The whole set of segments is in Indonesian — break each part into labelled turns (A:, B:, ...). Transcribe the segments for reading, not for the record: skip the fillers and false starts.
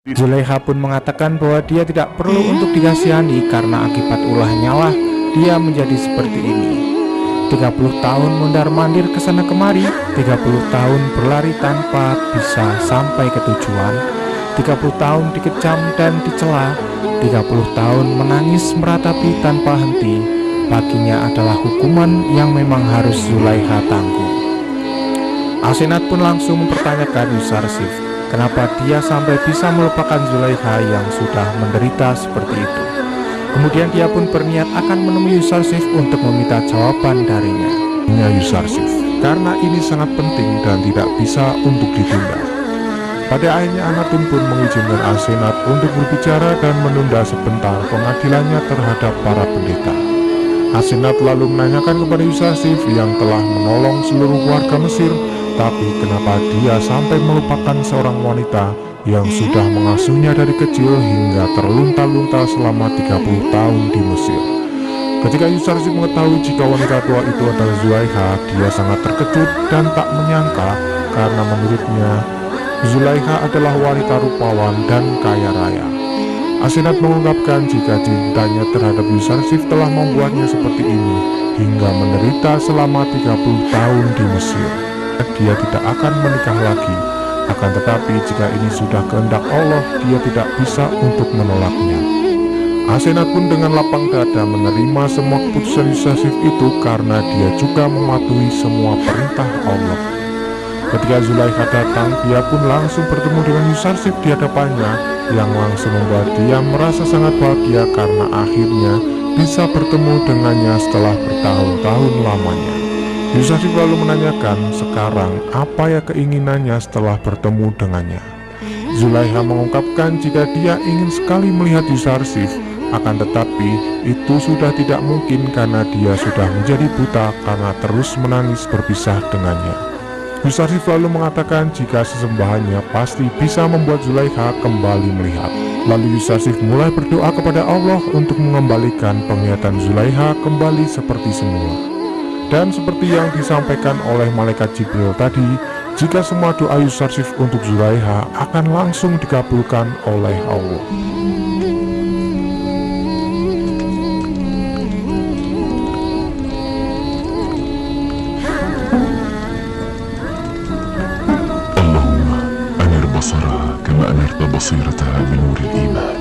A: Zulaikha pun mengatakan bahwa dia tidak perlu untuk dikasihani karena akibat ulahnya lah dia menjadi seperti ini. 30 tahun mondar-mandir kesana kemari, 30 tahun berlari tanpa bisa sampai ke tujuan, 30 tahun dikecam dan dicela, 30 tahun menangis meratapi tanpa henti, baginya adalah hukuman yang memang harus Zulaikha tanggung. Asenat pun langsung mempertanyakan Yusarsif, kenapa dia sampai bisa melupakan Zulaikha yang sudah menderita seperti itu. Kemudian dia pun berniat akan menemui Yusarsif untuk meminta jawaban darinya.
B: Yusarsif, karena ini sangat penting dan tidak bisa untuk ditunda. Pada akhirnya Anatun pun mengizinkan Asenat untuk berbicara dan menunda sebentar pengadilannya terhadap para pendeta. Asenat lalu menanyakan kepada Yusarsif yang telah menolong seluruh warga Mesir, tapi kenapa dia sampai melupakan seorang wanita yang sudah mengasuhnya dari kecil hingga terlunta-lunta selama 30 tahun di Mesir. Ketika Yusarsif mengetahui jika wanita tua itu adalah Zulaikha, dia sangat terkejut dan tak menyangka karena menurutnya Zulaikha adalah wanita rupawan dan kaya raya. Asenat mengungkapkan jika cintanya terhadap Yusarsif telah membuatnya seperti ini hingga menderita selama 30 tahun di Mesir. Dia tidak akan menikah lagi, akan tetapi jika ini sudah kehendak Allah, dia tidak bisa untuk menolaknya. Asenat pun dengan lapang dada menerima semua keputusan Yusarsif itu karena dia juga mematuhi semua perintah Allah. Ketika Zulaikha datang, dia pun langsung bertemu dengan Yusarsif di hadapannya, yang langsung membuat dia merasa sangat bahagia karena akhirnya bisa bertemu dengannya setelah bertahun-tahun lamanya. Yusarsif lalu menanyakan sekarang apa ya keinginannya setelah bertemu dengannya. Zulaikha mengungkapkan jika dia ingin sekali melihat Yusarsif, akan tetapi itu sudah tidak mungkin karena dia sudah menjadi buta karena terus menangis berpisah dengannya. Yusarsif lalu mengatakan jika sesembahannya pasti bisa membuat Zulaikha kembali melihat. Lalu Yusarsif mulai berdoa kepada Allah untuk mengembalikan penglihatan Zulaikha kembali seperti semula. Dan seperti yang disampaikan oleh malaikat Jibril tadi, jika semua doa Yusarsif untuk Zulaikha akan langsung dikabulkan oleh Allah.
C: Allahumma anir basaraha kama anirta basirataha binuril iman.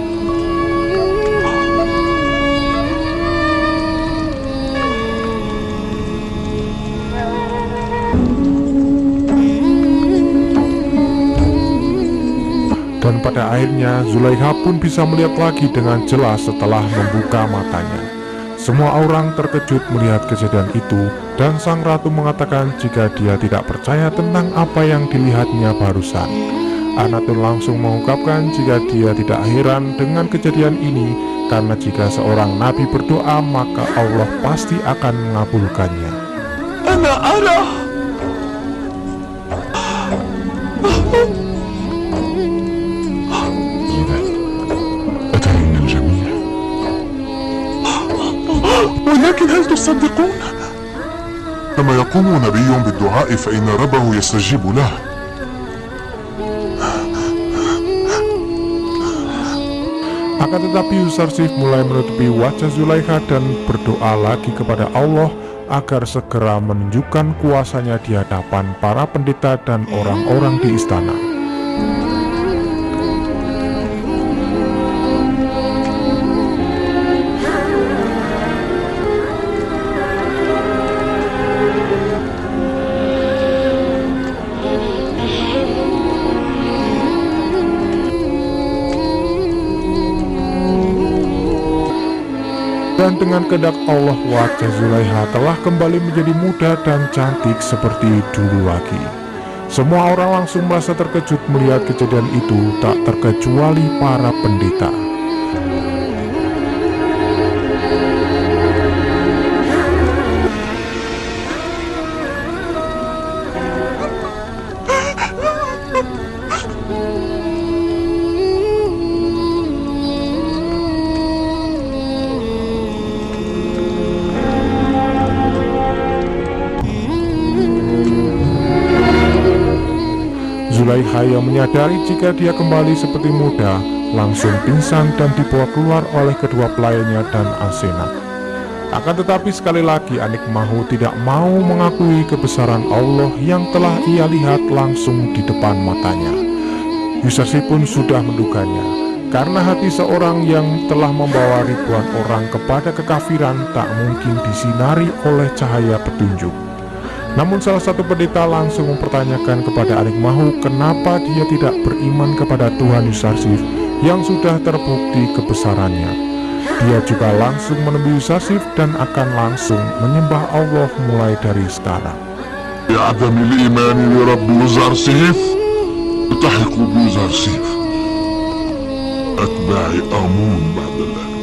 B: Dan pada akhirnya Zulaikha pun bisa melihat lagi dengan jelas setelah membuka matanya. Semua orang terkejut melihat kejadian itu, dan sang ratu mengatakan jika dia tidak percaya tentang apa yang dilihatnya barusan. Anatun langsung mengungkapkan jika dia tidak heran dengan kejadian ini, karena jika seorang nabi berdoa maka Allah pasti akan mengabulkannya.
D: Ana arah
C: ولكن هل تصدقون؟ لما يقوم نبي بالدعاء فإن ربه يستجيب له.
B: Akan tetapi Yusarsif mulai menutupi wajah Zulaikha dan berdoa lagi kepada Allah agar segera menunjukkan kuasanya di hadapan para pendeta dan orang-orang di istana. Dan dengan kehendak Allah, wajah Zulaikha telah kembali menjadi muda dan cantik seperti dulu lagi. Semua orang langsung merasa terkejut melihat kejadian itu, tak terkecuali para pendeta. Zulaikha yang menyadari jika dia kembali seperti muda, langsung pingsan dan dibawa keluar oleh kedua pelayannya dan Asenat. Akan tetapi sekali lagi Anik Mahu tidak mau mengakui kebesaran Allah yang telah ia lihat langsung di depan matanya. Yusarsi pun sudah menduganya, karena hati seorang yang telah membawa ribuan orang kepada kekafiran tak mungkin disinari oleh cahaya petunjuk. Namun salah satu pendeta langsung mempertanyakan kepada Anik Mahu kenapa dia tidak beriman kepada Tuhan Yusarsif yang sudah terbukti kebesarannya. Dia juga langsung menemui Yusarsif dan akan langsung menyembah Allah mulai dari sekarang.
C: بعدم الإيمان برب يوزرسيف التحقوا بيوزرسيف أتباع آمون بعد الله.